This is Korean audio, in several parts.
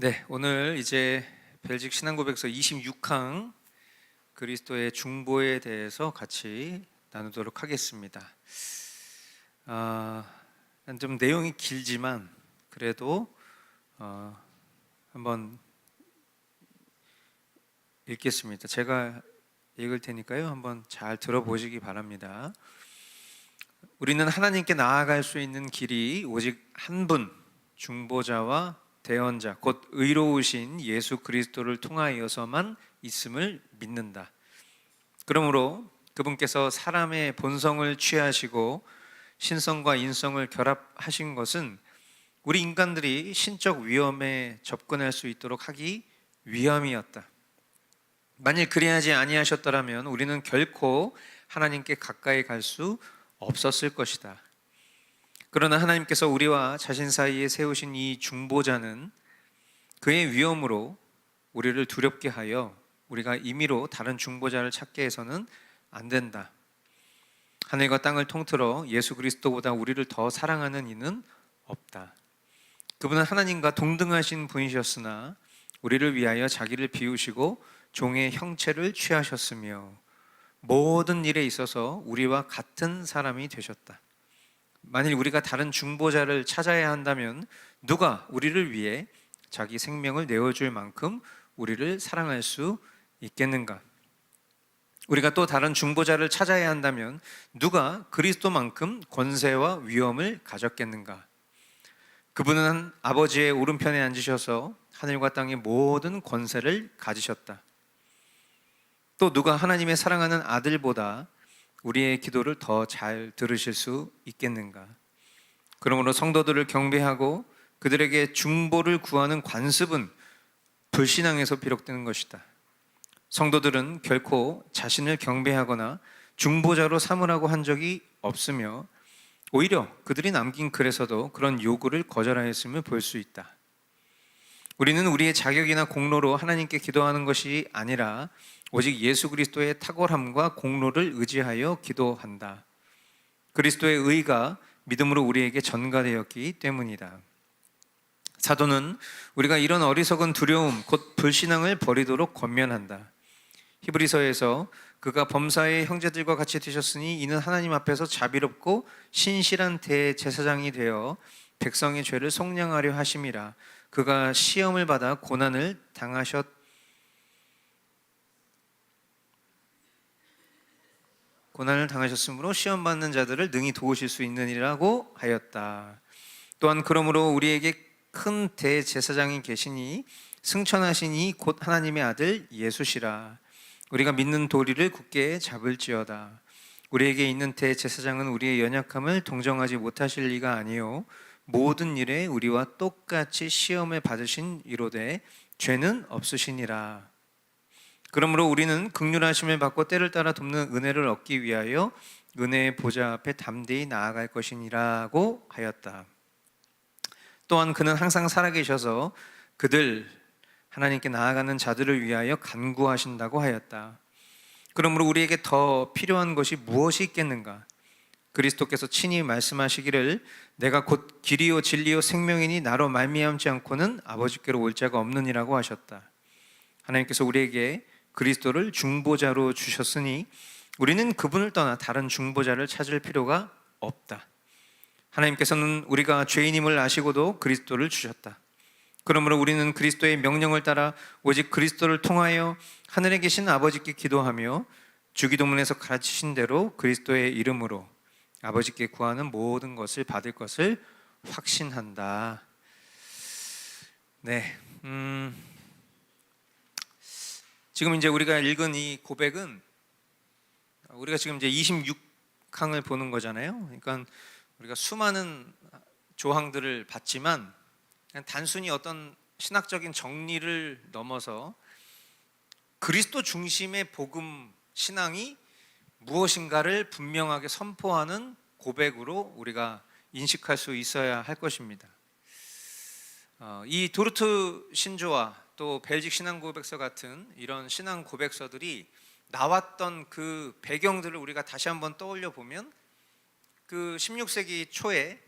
네, 오늘 이제 벨직 신앙고백서 26항 그리스도의 중보에 대해서 같이 나누도록 하겠습니다. 좀 내용이 길지만 그래도 한번 읽겠습니다. 제가 읽을 테니까요. 한번 잘 들어보시기 바랍니다. 우리는 하나님께 나아갈 수 있는 길이 오직 한 분, 중보자와 대언자, 곧 의로우신 예수 그리스도를 통하여서만 있음을 믿는다. 그러므로 그분께서 사람의 본성을 취하시고 신성과 인성을 결합하신 것은 우리 인간들이 신적 위험에 접근할 수 있도록 하기 위함이었다. 만일 그리하지 아니하셨더라면 우리는 결코 하나님께 가까이 갈 수 없었을 것이다. 그러나 하나님께서 우리와 자신 사이에 세우신 이 중보자는 그의 위엄으로 우리를 두렵게 하여 우리가 임의로 다른 중보자를 찾게 해서는 안 된다. 하늘과 땅을 통틀어 예수 그리스도보다 우리를 더 사랑하는 이는 없다. 그분은 하나님과 동등하신 분이셨으나 우리를 위하여 자기를 비우시고 종의 형체를 취하셨으며 모든 일에 있어서 우리와 같은 사람이 되셨다. 만일 우리가 다른 중보자를 찾아야 한다면 누가 우리를 위해 자기 생명을 내어줄 만큼 우리를 사랑할 수 있겠는가? 우리가 또 다른 중보자를 찾아야 한다면 누가 그리스도만큼 권세와 위엄을 가졌겠는가? 그분은 아버지의 오른편에 앉으셔서 하늘과 땅의 모든 권세를 가지셨다. 또 누가 하나님의 사랑하는 아들보다 우리의 기도를 더 잘 들으실 수 있겠는가? 그러므로 성도들을 경배하고 그들에게 중보를 구하는 관습은 불신앙에서 비롯되는 것이다. 성도들은 결코 자신을 경배하거나 중보자로 삼으라고 한 적이 없으며 오히려 그들이 남긴 글에서도 그런 요구를 거절하였음을 볼 수 있다. 우리는 우리의 자격이나 공로로 하나님께 기도하는 것이 아니라 오직 예수 그리스도의 탁월함과 공로를 의지하여 기도한다. 그리스도의 의가 믿음으로 우리에게 전가되었기 때문이다. 사도는 우리가 이런 어리석은 두려움, 곧 불신앙을 버리도록 권면한다. 히브리서에서 그가 범사의 형제들과 같이 되셨으니 이는 하나님 앞에서 자비롭고 신실한 대제사장이 되어 백성의 죄를 속량하려 하심이라. 그가 시험을 받아 고난을 당하셨으므로 시험 받는 자들을 능히 도우실 수 있느니라고 하였다. 또한 그러므로 우리에게 큰 대제사장이 계시니 승천하시니 곧 하나님의 아들 예수시라. 우리가 믿는 도리를 굳게 잡을지어다. 우리에게 있는 대제사장은 우리의 연약함을 동정하지 못하실 리가 아니요 모든 일에 우리와 똑같이 시험을 받으신 이로되 죄는 없으시니라. 그러므로 우리는 긍휼하심을 받고 때를 따라 돕는 은혜를 얻기 위하여 은혜의 보좌 앞에 담대히 나아갈 것이니라고 하였다. 또한 그는 항상 살아계셔서 그들 하나님께 나아가는 자들을 위하여 간구하신다고 하였다. 그러므로 우리에게 더 필요한 것이 무엇이 있겠는가? 그리스도께서 친히 말씀하시기를 내가 곧 길이요 진리요 생명이니 나로 말미암지 않고는 아버지께로 올 자가 없느니라고 하셨다. 하나님께서 우리에게 그리스도를 중보자로 주셨으니 우리는 그분을 떠나 다른 중보자를 찾을 필요가 없다. 하나님께서는 우리가 죄인임을 아시고도 그리스도를 주셨다. 그러므로 우리는 그리스도의 명령을 따라 오직 그리스도를 통하여 하늘에 계신 아버지께 기도하며 주기도문에서 가르치신 대로 그리스도의 이름으로 아버지께 구하는 모든 것을 받을 것을 확신한다. 네, 지금 이제 우리가 읽은 이 고백은 우리가 지금 이제 26항을 보는 거잖아요. 그러니까 우리가 수많은 조항들을 봤지만 그냥 단순히 어떤 신학적인 정리를 넘어서 그리스도 중심의 복음 신앙이 무엇인가를 분명하게 선포하는 고백으로 우리가 인식할 수 있어야 할 것입니다. 이 도르트 신조와 또 벨직 신앙 고백서 같은 이런 신앙 고백서들이 나왔던 그 배경들을 우리가 다시 한번 떠올려 보면 그 16세기 초에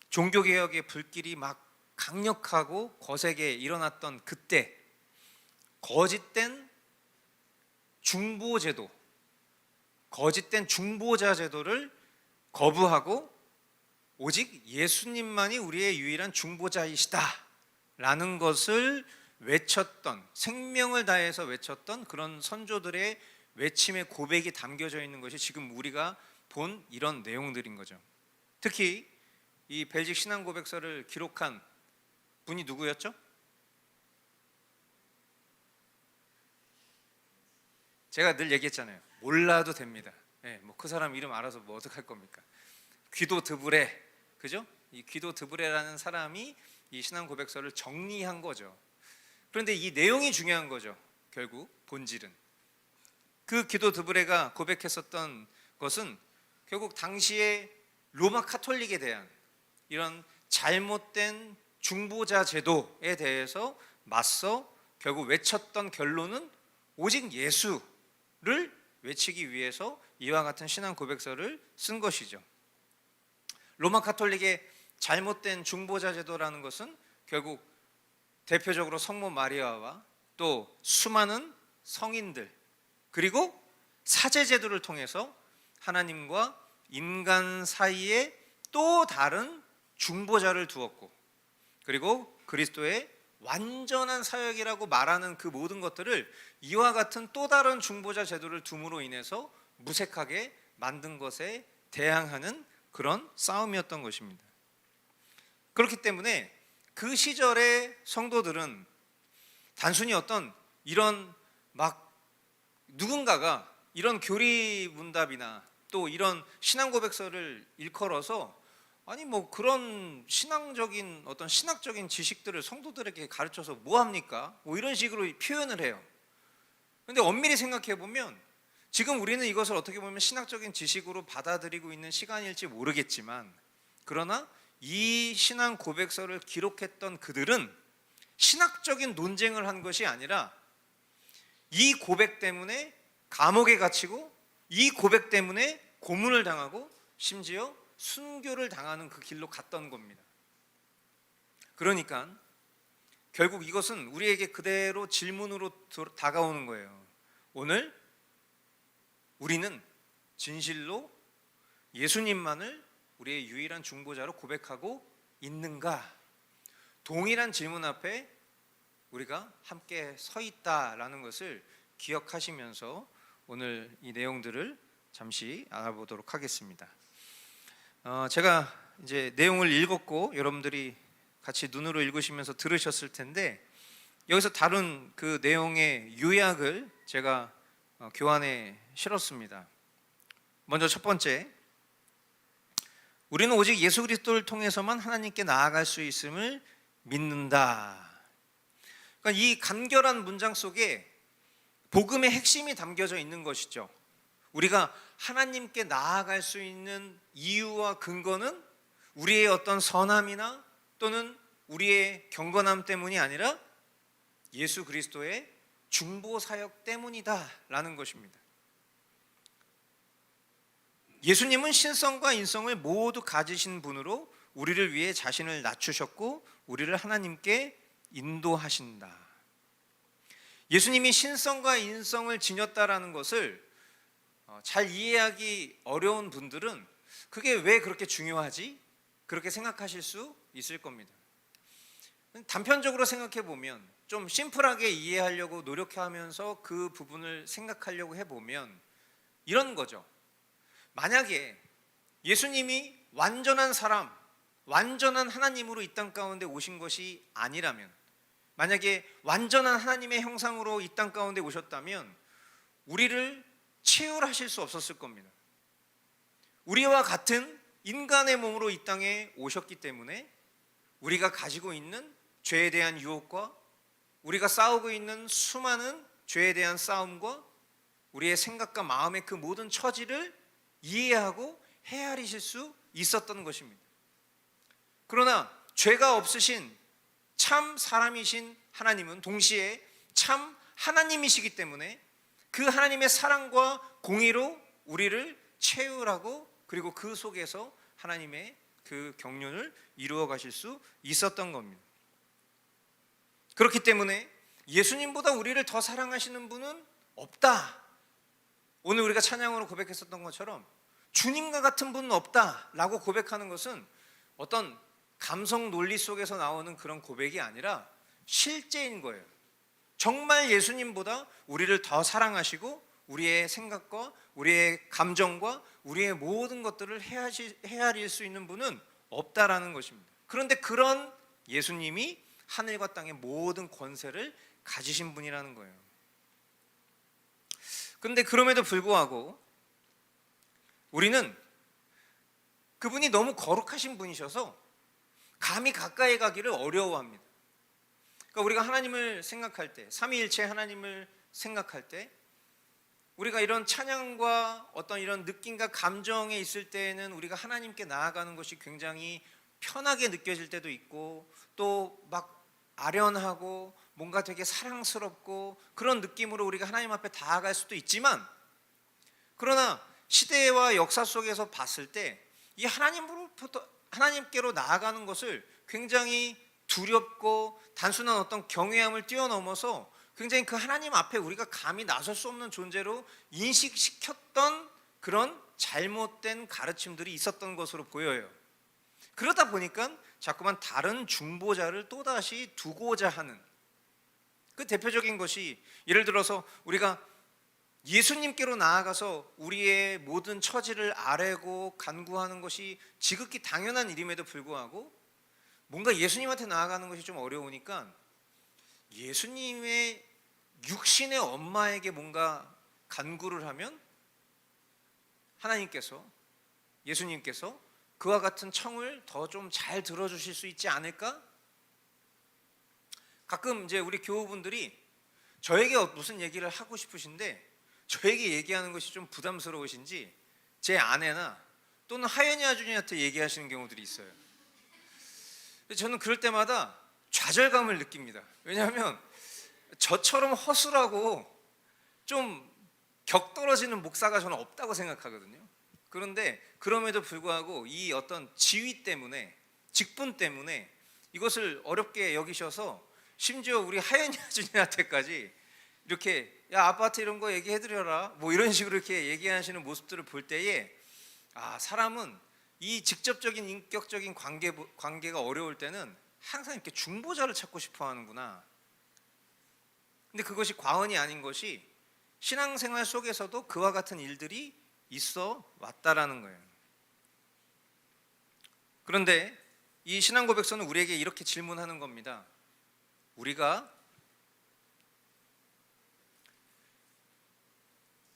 종교개혁의 불길이 막 강력하고 거세게 일어났던 그때 거짓된 중보제도, 거짓된 중보자 제도를 거부하고 오직 예수님만이 우리의 유일한 중보자이시다 라는 것을 외쳤던, 생명을 다해서 외쳤던 그런 선조들의 외침의 고백이 담겨져 있는 것이 지금 우리가 본 이런 내용들인 거죠. 특히 이 벨직 신앙 고백서를 기록한 분이 누구였죠? 제가 늘 얘기했잖아요. 몰라도 됩니다. 그 사람 이름 알아서 뭐 어떡할 겁니까? 귀도 드브레, 그죠? 이 귀도 드브레라는 사람이 이 신앙 고백서를 정리한 거죠. 그런데 이 내용이 중요한 거죠. 결국 본질은 그 귀도 드브레가 고백했었던 것은 결국 당시에 로마 카톨릭에 대한 이런 잘못된 중보자 제도에 대해서 맞서 결국 외쳤던 결론은 오직 예수를 외치기 위해서 이와 같은 신앙 고백서를 쓴 것이죠. 로마 카톨릭의 잘못된 중보자 제도라는 것은 결국 대표적으로 성모 마리아와 또 수많은 성인들 그리고 사제 제도를 통해서 하나님과 인간 사이에 또 다른 중보자를 두었고, 그리고 그리스도의 완전한 사역이라고 말하는 그 모든 것들을 이와 같은 또 다른 중보자 제도를 둠으로 인해서 무색하게 만든 것에 대항하는 그런 싸움이었던 것입니다. 그렇기 때문에 그 시절의 성도들은 단순히 어떤 이런 막 누군가가 이런 교리문답이나 또 이런 신앙 고백서를 일컬어서 아니 뭐 그런 신앙적인 어떤 신학적인 지식들을 성도들에게 가르쳐서 뭐 합니까? 뭐 이런 식으로 표현을 해요. 그런데 엄밀히 생각해 보면 지금 우리는 이것을 어떻게 보면 신학적인 지식으로 받아들이고 있는 시간일지 모르겠지만, 그러나 이 신앙 고백서를 기록했던 그들은 신학적인 논쟁을 한 것이 아니라 이 고백 때문에 감옥에 갇히고 이 고백 때문에 고문을 당하고 심지어 순교를 당하는 그 길로 갔던 겁니다. 그러니까 결국 이것은 우리에게 그대로 질문으로 다가오는 거예요. 오늘 우리는 진실로 예수님만을 우리의 유일한 중보자로 고백하고 있는가? 동일한 질문 앞에 우리가 함께 서 있다라는 것을 기억하시면서 오늘 이 내용들을 잠시 알아보도록 하겠습니다. 제가 이제 내용을 읽었고 여러분들이 같이 눈으로 읽으시면서 들으셨을 텐데, 여기서 다룬 그 내용의 요약을 제가 교환에 실었습니다. 먼저 첫 번째, 우리는 오직 예수 그리스도를 통해서만 하나님께 나아갈 수 있음을 믿는다. 그러니까 이 간결한 문장 속에 복음의 핵심이 담겨져 있는 것이죠. 우리가 하나님께 나아갈 수 있는 이유와 근거는 우리의 어떤 선함이나 또는 우리의 경건함 때문이 아니라 예수 그리스도의 중보 사역 때문이다라는 것입니다. 예수님은 신성과 인성을 모두 가지신 분으로 우리를 위해 자신을 낮추셨고 우리를 하나님께 인도하신다. 예수님이 신성과 인성을 지녔다라는 것을 잘 이해하기 어려운 분들은 그게 왜 그렇게 중요하지? 그렇게 생각하실 수 있을 겁니다. 단편적으로 생각해 보면, 좀 심플하게 이해하려고 노력하면서 그 부분을 생각하려고 해보면 이런 거죠. 만약에 예수님이 완전한 사람, 완전한 하나님으로 이 땅 가운데 오신 것이 아니라면, 만약에 완전한 하나님의 형상으로 이 땅 가운데 오셨다면 우리를 치유하실 수 없었을 겁니다. 우리와 같은 인간의 몸으로 이 땅에 오셨기 때문에 우리가 가지고 있는 죄에 대한 유혹과 우리가 싸우고 있는 수많은 죄에 대한 싸움과 우리의 생각과 마음의 그 모든 처지를 이해하고 헤아리실 수 있었던 것입니다. 그러나 죄가 없으신 참 사람이신 하나님은 동시에 참 하나님이시기 때문에 그 하나님의 사랑과 공의로 우리를 채울하고 그리고 그 속에서 하나님의 그 경륜을 이루어 가실 수 있었던 겁니다. 그렇기 때문에 예수님보다 우리를 더 사랑하시는 분은 없다. 오늘 우리가 찬양으로 고백했었던 것처럼 주님과 같은 분은 없다라고 고백하는 것은 어떤 감성 논리 속에서 나오는 그런 고백이 아니라 실제인 거예요. 정말 예수님보다 우리를 더 사랑하시고 우리의 생각과 우리의 감정과 우리의 모든 것들을 헤아릴 수 있는 분은 없다라는 것입니다. 그런데 그런 예수님이 하늘과 땅의 모든 권세를 가지신 분이라는 거예요. 그런데 그럼에도 불구하고 우리는 그분이 너무 거룩하신 분이셔서 감히 가까이 가기를 어려워합니다. 그러니까 우리가 하나님을 생각할 때, 삼위일체 하나님을 생각할 때 우리가 이런 찬양과 어떤 이런 느낌과 감정에 있을 때에는 우리가 하나님께 나아가는 것이 굉장히 편하게 느껴질 때도 있고 또 막 아련하고 뭔가 되게 사랑스럽고 그런 느낌으로 우리가 하나님 앞에 다가갈 수도 있지만, 그러나 시대와 역사 속에서 봤을 때 이 하나님께로 나아가는 것을 굉장히 두렵고 단순한 어떤 경외함을 뛰어넘어서 굉장히 그 하나님 앞에 우리가 감히 나설 수 없는 존재로 인식시켰던 그런 잘못된 가르침들이 있었던 것으로 보여요. 그러다 보니까 자꾸만 다른 중보자를 또다시 두고자 하는, 그 대표적인 것이 예를 들어서 우리가 예수님께로 나아가서 우리의 모든 처지를 아뢰고 간구하는 것이 지극히 당연한 일임에도 불구하고 뭔가 예수님한테 나아가는 것이 좀 어려우니까 예수님의 육신의 엄마에게 뭔가 간구를 하면 하나님께서, 예수님께서 그와 같은 청을 더 좀 잘 들어주실 수 있지 않을까? 가끔 이제 우리 교우분들이 저에게 무슨 얘기를 하고 싶으신데 저에게 얘기하는 것이 좀 부담스러우신지 제 아내나 또는 하연이 아주니한테 얘기하시는 경우들이 있어요. 저는 그럴 때마다 좌절감을 느낍니다. 왜냐하면 저처럼 허술하고 좀 격떨어지는 목사가 저는 없다고 생각하거든요. 그런데 그럼에도 불구하고 이 어떤 지위 때문에, 직분 때문에 이것을 어렵게 여기셔서 심지어 우리 하연이 아주니한테까지 이렇게 야 아파트 이런 거 얘기해드려라 뭐 이런 식으로 이렇게 얘기하시는 모습들을 볼 때에 사람은 이 직접적인 인격적인 관계가 어려울 때는 항상 이렇게 중보자를 찾고 싶어 하는구나. 근데 그것이 과언이 아닌 것이 신앙생활 속에서도 그와 같은 일들이 있어 왔다라는 거예요. 그런데 이 신앙고백서는 우리에게 이렇게 질문하는 겁니다. 우리가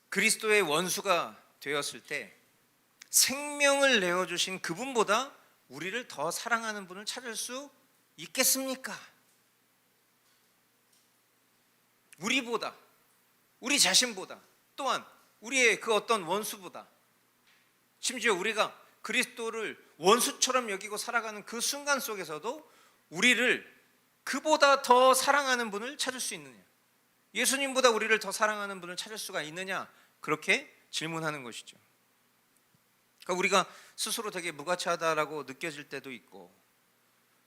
그리스도의 원수가 되었을 때 생명을 내어주신 그분보다 우리를 더 사랑하는 분을 찾을 수 있겠습니까? 우리보다, 우리 자신보다, 또한 우리의 그 어떤 원수보다, 심지어 우리가 그리스도를 원수처럼 여기고 살아가는 그 순간 속에서도 우리를 그보다 더 사랑하는 분을 찾을 수 있느냐, 예수님보다 우리를 더 사랑하는 분을 찾을 수가 있느냐, 그렇게 질문하는 것이죠. 그러니까 우리가 스스로 되게 무가치하다라고 느껴질 때도 있고,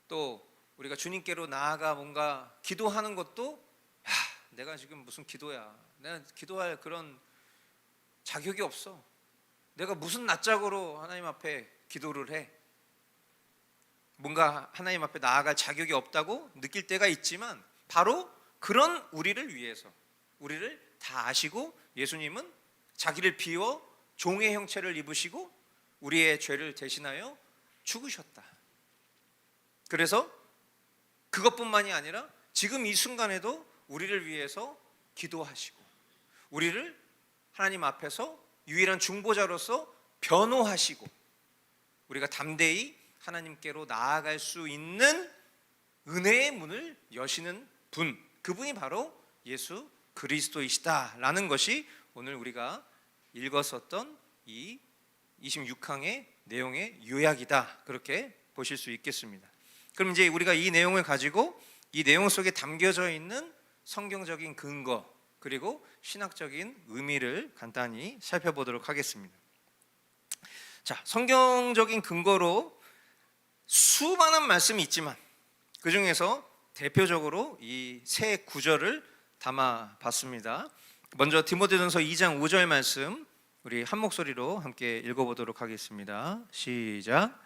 또 우리가 주님께로 나아가 뭔가 기도하는 것도 내가 지금 무슨 기도야, 내가 기도할 그런 자격이 없어, 내가 무슨 낯짝으로 하나님 앞에 기도를 해, 뭔가 하나님 앞에 나아갈 자격이 없다고 느낄 때가 있지만, 바로 그런 우리를 위해서, 우리를 다 아시고 예수님은 자기를 비워 종의 형체를 입으시고 우리의 죄를 대신하여 죽으셨다. 그래서 그것뿐만이 아니라 지금 이 순간에도 우리를 위해서 기도하시고 우리를 하나님 앞에서 유일한 중보자로서 변호하시고 우리가 담대히 하나님께로 나아갈 수 있는 은혜의 문을 여시는 분, 그분이 바로 예수 그리스도이시다라는 것이 오늘 우리가 읽었었던 이 26항의 내용의 요약이다, 그렇게 보실 수 있겠습니다. 그럼 이제 우리가 이 내용을 가지고 이 내용 속에 담겨져 있는 성경적인 근거 그리고 신학적인 의미를 간단히 살펴보도록 하겠습니다. 자, 성경적인 근거로 수많은 말씀이 있지만 그 중에서 대표적으로 이 세 구절을 담아 봤습니다. 먼저 디모데전서 2장 5절 말씀 우리 한 목소리로 함께 읽어보도록 하겠습니다. 시작.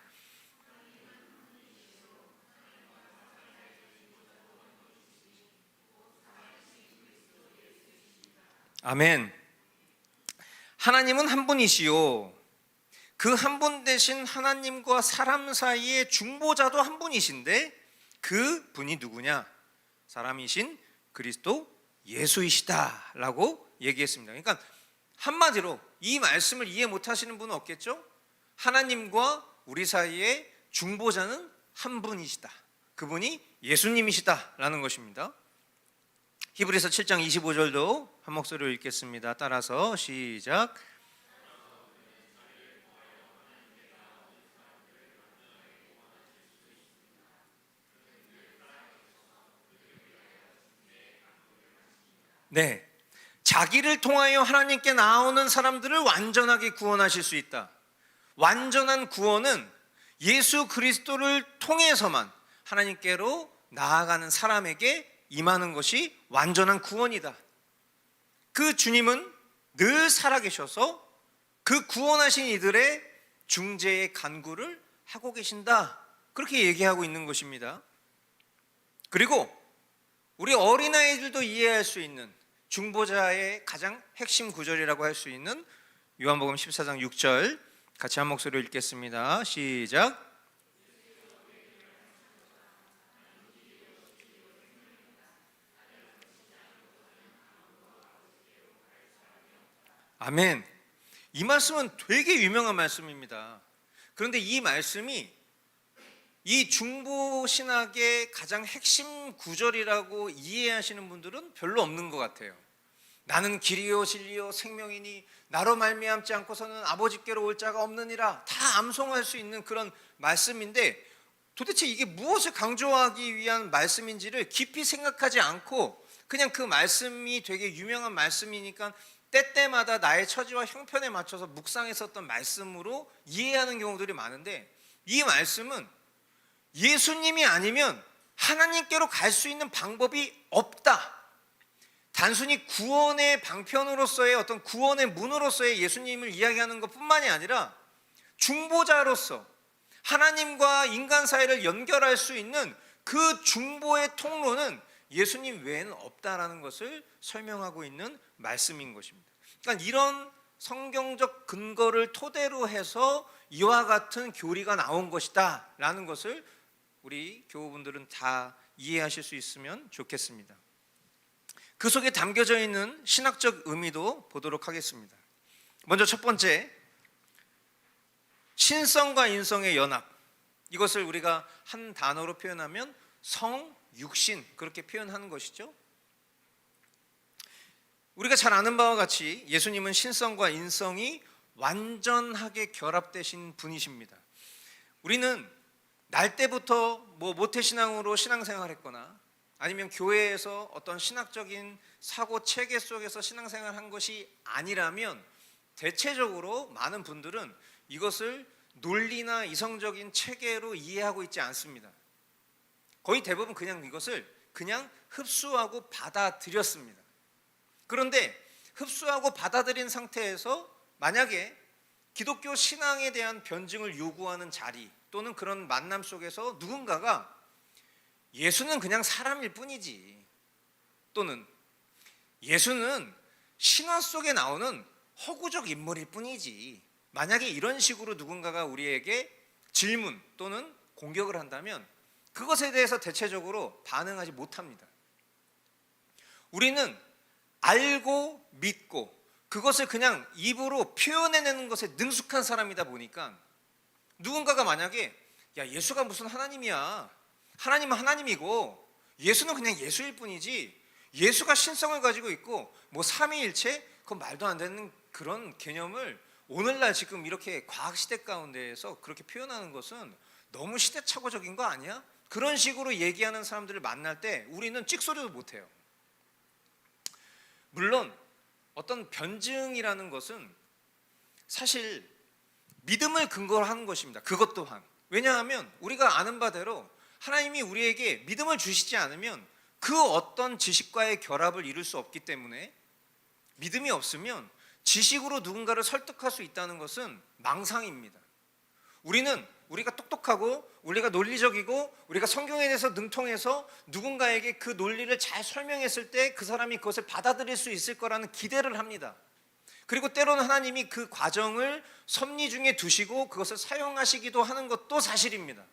아멘. 하나님은 한 분이시요, 그 한 분 대신 하나님과 사람 사이의 중보자도 한 분이신데 그 분이 누구냐? 사람이신 그리스도 예수이시다 라고 얘기했습니다. 그러니까 한마디로 이 말씀을 이해 못하시는 분은 없겠죠? 하나님과 우리 사이의 중보자는 한 분이시다, 그분이 예수님이시다 라는 것입니다. 히브리서 7장 25절도 한 목소리로 읽겠습니다. 따라서 시작. 네, 자기를 통하여 하나님께 나오는 사람들을 완전하게 구원하실 수 있다. 완전한 구원은 예수 그리스도를 통해서만 하나님께로 나아가는 사람에게 임하는 것이 완전한 구원이다. 그 주님은 늘 살아계셔서 그 구원하신 이들의 중재의 간구를 하고 계신다, 그렇게 얘기하고 있는 것입니다. 그리고 우리 어린아이들도 이해할 수 있는 중보자의 가장 핵심 구절이라고 할 수 있는 요한복음 14장 6절 같이 한 목소리로 읽겠습니다. 시작. 아멘. 이 말씀은 되게 유명한 말씀입니다. 그런데 이 말씀이 이 중보 신학의 가장 핵심 구절이라고 이해하시는 분들은 별로 없는 것 같아요. 나는 길이요 진리요 생명이니 나로 말미암지 않고서는 아버지께로 올 자가 없느니라, 다 암송할 수 있는 그런 말씀인데 도대체 이게 무엇을 강조하기 위한 말씀인지를 깊이 생각하지 않고 그냥 그 말씀이 되게 유명한 말씀이니까 때때마다 나의 처지와 형편에 맞춰서 묵상했었던 말씀으로 이해하는 경우들이 많은데, 이 말씀은 예수님이 아니면 하나님께로 갈 수 있는 방법이 없다. 단순히 구원의 방편으로서의 어떤 구원의 문으로서의 예수님을 이야기하는 것뿐만이 아니라 중보자로서 하나님과 인간 사이를 연결할 수 있는 그 중보의 통로는 예수님 외에는 없다라는 것을 설명하고 있는 말씀인 것입니다. 그러니까 이런 성경적 근거를 토대로 해서 이와 같은 교리가 나온 것이다 라는 것을 우리 교우분들은 다 이해하실 수 있으면 좋겠습니다. 그 속에 담겨져 있는 신학적 의미도 보도록 하겠습니다. 먼저 첫 번째, 신성과 인성의 연합, 이것을 우리가 한 단어로 표현하면 성육신, 그렇게 표현하는 것이죠. 우리가 잘 아는 바와 같이 예수님은 신성과 인성이 완전하게 결합되신 분이십니다. 우리는 날 때부터 모태신앙으로 신앙생활했거나 아니면 교회에서 어떤 신학적인 사고 체계 속에서 신앙생활한 것이 아니라면 대체적으로 많은 분들은 이것을 논리나 이성적인 체계로 이해하고 있지 않습니다. 거의 대부분 그냥 이것을 그냥 흡수하고 받아들였습니다. 그런데 흡수하고 받아들인 상태에서 만약에 기독교 신앙에 대한 변증을 요구하는 자리 또는 그런 만남 속에서 누군가가 예수는 그냥 사람일 뿐이지, 또는 예수는 신화 속에 나오는 허구적 인물일 뿐이지, 만약에 이런 식으로 누군가가 우리에게 질문 또는 공격을 한다면 그것에 대해서 대체적으로 반응하지 못합니다. 우리는 알고 믿고 그것을 그냥 입으로 표현해내는 것에 능숙한 사람이다 보니까 누군가가 만약에 야, 예수가 무슨 하나님이야, 하나님은 하나님이고 예수는 그냥 예수일 뿐이지, 예수가 신성을 가지고 있고 삼위일체, 그건 말도 안 되는 그런 개념을 오늘날 지금 이렇게 과학시대 가운데에서 그렇게 표현하는 것은 너무 시대착오적인 거 아니야? 그런 식으로 얘기하는 사람들을 만날 때 우리는 찍소리도 못해요. 물론 어떤 변증이라는 것은 사실 믿음을 근거로 하는 것입니다. 그것 또한. 왜냐하면 우리가 아는 바대로 하나님이 우리에게 믿음을 주시지 않으면 그 어떤 지식과의 결합을 이룰 수 없기 때문에, 믿음이 없으면 지식으로 누군가를 설득할 수 있다는 것은 망상입니다. 우리가 똑똑하고 우리가 논리적이고 우리가 성경에 대해서 능통해서 누군가에게 그 논리를 잘 설명했을 때 그 사람이 그것을 받아들일 수 있을 거라는 기대를 합니다. 그리고 때로는 하나님이 그 과정을 섭리 중에 두시고 그것을 사용하시기도 하는 것도 사실입니다.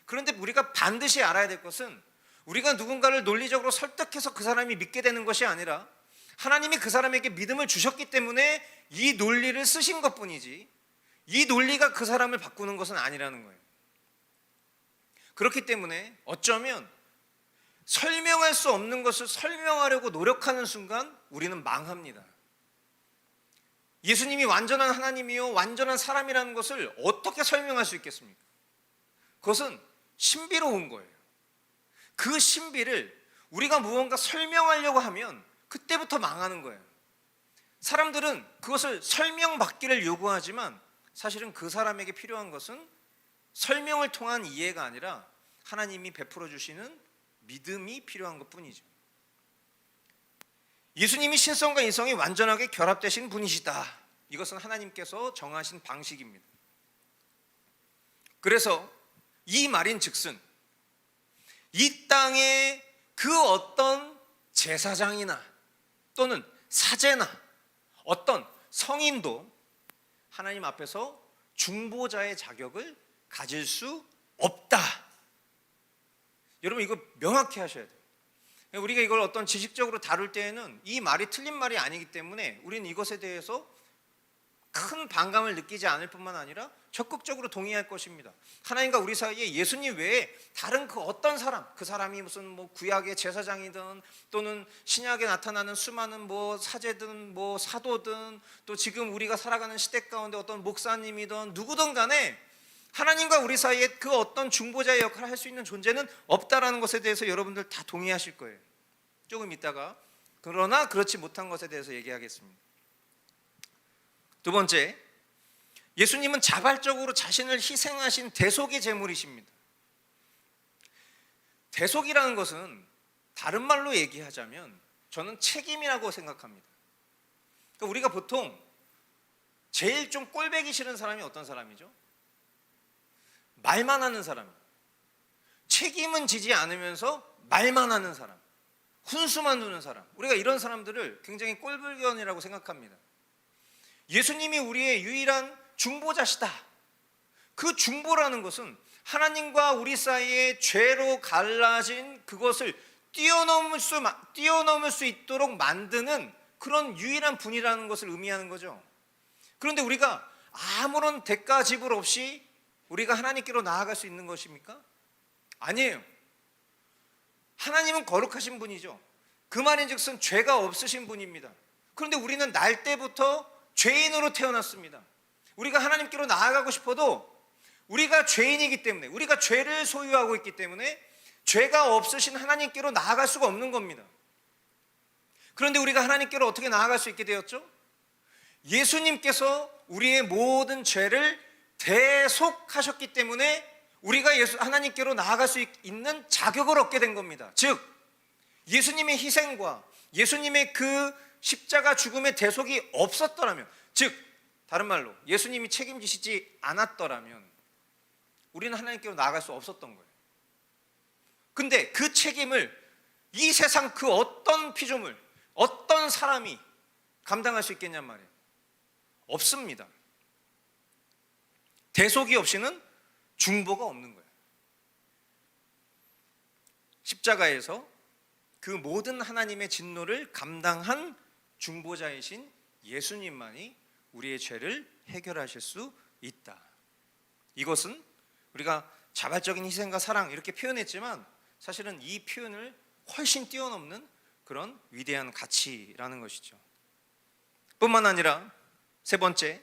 그런데 우리가 반드시 알아야 될 것은, 우리가 누군가를 논리적으로 설득해서 그 사람이 믿게 되는 것이 아니라 하나님이 그 사람에게 믿음을 주셨기 때문에 이 논리를 쓰신 것뿐이지, 이 논리가 그 사람을 바꾸는 것은 아니라는 거예요. 그렇기 때문에 어쩌면 설명할 수 없는 것을 설명하려고 노력하는 순간 우리는 망합니다. 예수님이 완전한 하나님이요 완전한 사람이라는 것을 어떻게 설명할 수 있겠습니까? 그것은 신비로운 거예요. 그 신비를 우리가 무언가 설명하려고 하면 그때부터 망하는 거예요. 사람들은 그것을 설명받기를 요구하지만 사실은 그 사람에게 필요한 것은 설명을 통한 이해가 아니라 하나님이 베풀어 주시는 믿음이 필요한 것뿐이죠. 예수님이 신성과 인성이 완전하게 결합되신 분이시다. 이것은 하나님께서 정하신 방식입니다. 그래서 이 말인즉슨 이 땅에 그 어떤 제사장이나 또는 사제나 어떤 성인도 하나님 앞에서 중보자의 자격을 가질 수 없다. 여러분, 이거 명확히 하셔야 돼요. 우리가 이걸 어떤 지식적으로 다룰 때에는 이 말이 틀린 말이 아니기 때문에 우리는 이것에 대해서 큰 반감을 느끼지 않을 뿐만 아니라 적극적으로 동의할 것입니다. 하나님과 우리 사이에 예수님 외에 다른 그 어떤 사람, 그 사람이 무슨 뭐 구약의 제사장이든 또는 신약에 나타나는 수많은 뭐 사제든 뭐 사도든 또 지금 우리가 살아가는 시대 가운데 어떤 목사님이든 누구든 간에 하나님과 우리 사이에 그 어떤 중보자의 역할을 할 수 있는 존재는 없다라는 것에 대해서 여러분들 다 동의하실 거예요. 조금 있다가 그러나 그렇지 못한 것에 대해서 얘기하겠습니다. 두 번째, 예수님은 자발적으로 자신을 희생하신 대속의 제물이십니다. 대속이라는 것은 다른 말로 얘기하자면 저는 책임이라고 생각합니다. 그러니까 우리가 보통 제일 좀 꼴배기 싫은 사람이 어떤 사람이죠? 말만 하는 사람, 책임은 지지 않으면서 말만 하는 사람, 훈수만 두는 사람, 우리가 이런 사람들을 굉장히 꼴불견이라고 생각합니다. 예수님이 우리의 유일한 중보자시다. 그 중보라는 것은 하나님과 우리 사이에 죄로 갈라진 그것을 뛰어넘을 수 있도록 만드는 그런 유일한 분이라는 것을 의미하는 거죠. 그런데 우리가 아무런 대가 지불 없이 우리가 하나님께로 나아갈 수 있는 것입니까? 아니에요. 하나님은 거룩하신 분이죠. 그 말인즉슨 죄가 없으신 분입니다. 그런데 우리는 날 때부터 죄인으로 태어났습니다. 우리가 하나님께로 나아가고 싶어도 우리가 죄인이기 때문에, 우리가 죄를 소유하고 있기 때문에 죄가 없으신 하나님께로 나아갈 수가 없는 겁니다. 그런데 우리가 하나님께로 어떻게 나아갈 수 있게 되었죠? 예수님께서 우리의 모든 죄를 대속하셨기 때문에 우리가 하나님께로 나아갈 수 있는 자격을 얻게 된 겁니다. 즉 예수님의 희생과 예수님의 그 십자가 죽음의 대속이 없었더라면, 즉 다른 말로 예수님이 책임지시지 않았더라면 우리는 하나님께로 나아갈 수 없었던 거예요. 근데 그 책임을 이 세상 그 어떤 피조물, 어떤 사람이 감당할 수 있겠냔 말이에요. 없습니다. 대속이 없이는 중보가 없는 거예요. 십자가에서 그 모든 하나님의 진노를 감당한 중보자이신 예수님만이 우리의 죄를 해결하실 수 있다. 이것은 우리가 자발적인 희생과 사랑 이렇게 표현했지만 사실은 이 표현을 훨씬 뛰어넘는 그런 위대한 가치라는 것이죠. 뿐만 아니라 세 번째,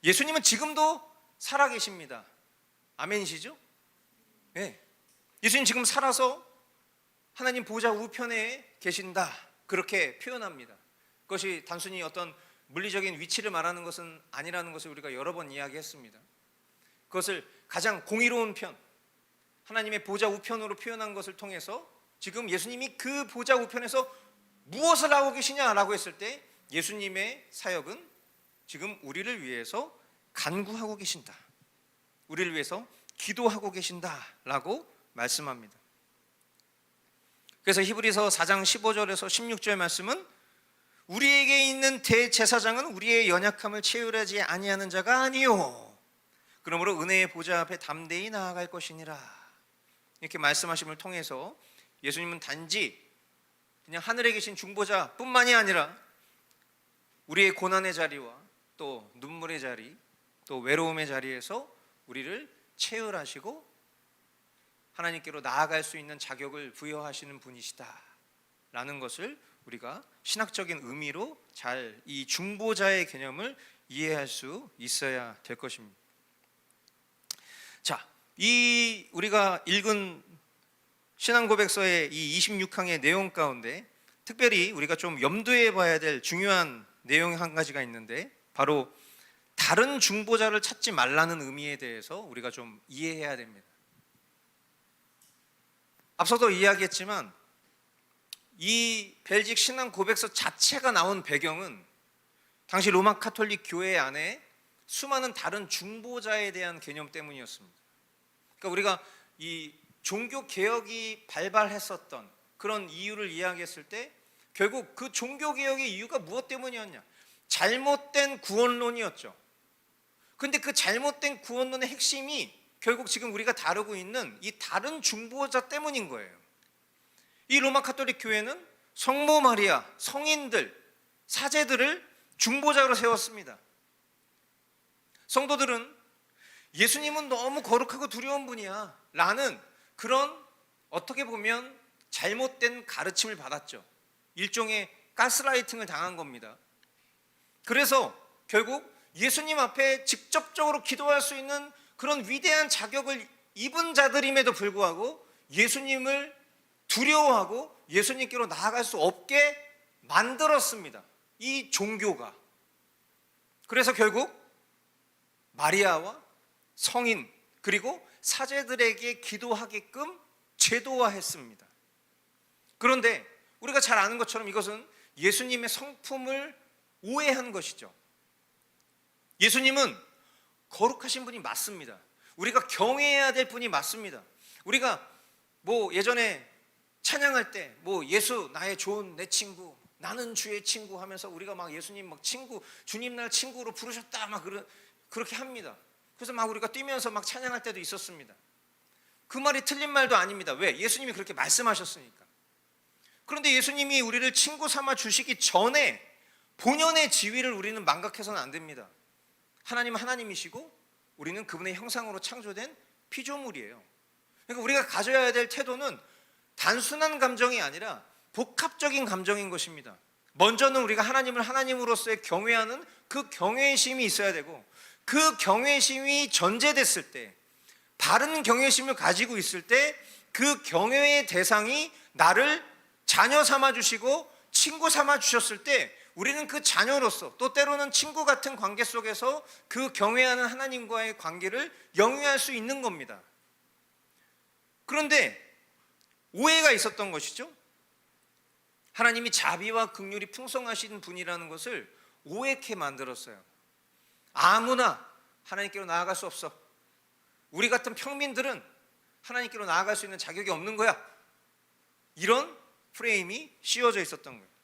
예수님은 지금도 살아계십니다. 아멘이시죠? 네. 예수님 지금 살아서 하나님 보좌 우편에 계신다, 그렇게 표현합니다. 그것이 단순히 어떤 물리적인 위치를 말하는 것은 아니라는 것을 우리가 여러 번 이야기했습니다. 그것을 가장 공의로운 편, 하나님의 보좌 우편으로 표현한 것을 통해서 지금 예수님이 그 보좌 우편에서 무엇을 하고 계시냐라고 했을 때 예수님의 사역은 지금 우리를 위해서 간구하고 계신다, 우리를 위해서 기도하고 계신다라고 말씀합니다. 그래서 히브리서 4장 15절에서 16절 말씀은 우리에게 있는 대제사장은 우리의 연약함을 체휼하지 아니하는 자가 아니요 그러므로 은혜의 보좌 앞에 담대히 나아갈 것이니라, 이렇게 말씀하심을 통해서 예수님은 단지 그냥 하늘에 계신 중보자뿐만이 아니라 우리의 고난의 자리와 또 눈물의 자리, 또 외로움의 자리에서 우리를 체휼하시고 하나님께로 나아갈 수 있는 자격을 부여하시는 분이시다라는 것을 우리가 신학적인 의미로 잘 이 중보자의 개념을 이해할 수 있어야 될 것입니다. 자, 이 우리가 읽은 신앙고백서의 이 26항의 내용 가운데 특별히 우리가 좀 염두에 봐야 될 중요한 내용이 한 가지가 있는데, 바로 다른 중보자를 찾지 말라는 의미에 대해서 우리가 좀 이해해야 됩니다. 앞서도 이야기했지만 이 벨직 신앙 고백서 자체가 나온 배경은 당시 로마 카톨릭 교회 안에 수많은 다른 중보자에 대한 개념 때문이었습니다. 그러니까 우리가 이 종교 개혁이 발발했었던 그런 이유를 이야기했을 때 결국 그 종교 개혁의 이유가 무엇 때문이었냐? 잘못된 구원론이었죠. 근데 그 잘못된 구원론의 핵심이 결국 지금 우리가 다루고 있는 이 다른 중보자 때문인 거예요. 이 로마 카톨릭 교회는 성모 마리아, 성인들, 사제들을 중보자로 세웠습니다. 성도들은 예수님은 너무 거룩하고 두려운 분이야 라는 그런 어떻게 보면 잘못된 가르침을 받았죠. 일종의 가스라이팅을 당한 겁니다. 그래서 결국 예수님 앞에 직접적으로 기도할 수 있는 그런 위대한 자격을 입은 자들임에도 불구하고 예수님을 두려워하고 예수님께로 나아갈 수 없게 만들었습니다, 이 종교가. 그래서 결국 마리아와 성인 그리고 사제들에게 기도하게끔 제도화했습니다. 그런데 우리가 잘 아는 것처럼 이것은 예수님의 성품을 오해한 것이죠. 예수님은 거룩하신 분이 맞습니다. 우리가 경외해야 될 분이 맞습니다. 우리가 뭐 예전에 찬양할 때 뭐 예수 나의 좋은 내 친구, 나는 주의 친구 하면서 우리가 막 예수님 막 친구, 주님 날 친구로 부르셨다 막 그렇게 합니다. 그래서 막 우리가 뛰면서 막 찬양할 때도 있었습니다. 그 말이 틀린 말도 아닙니다. 왜? 예수님이 그렇게 말씀하셨으니까. 그런데 예수님이 우리를 친구 삼아 주시기 전에 본연의 지위를 우리는 망각해서는 안 됩니다. 하나님은 하나님이시고 우리는 그분의 형상으로 창조된 피조물이에요. 그러니까 우리가 가져야 될 태도는 단순한 감정이 아니라 복합적인 감정인 것입니다. 먼저는 우리가 하나님을 하나님으로서의 경외하는 그 경외심이 있어야 되고, 그 경외심이 전제됐을 때, 바른 경외심을 가지고 있을 때 그 경외의 대상이 나를 자녀 삼아 주시고 친구 삼아 주셨을 때 우리는 그 자녀로서 또 때로는 친구 같은 관계 속에서 그 경외하는 하나님과의 관계를 영위할 수 있는 겁니다. 그런데 오해가 있었던 것이죠. 하나님이 자비와 긍휼이 풍성하신 분이라는 것을 오해케 만들었어요. 아무나 하나님께로 나아갈 수 없어. 우리 같은 평민들은 하나님께로 나아갈 수 있는 자격이 없는 거야. 이런 프레임이 씌워져 있었던 거예요.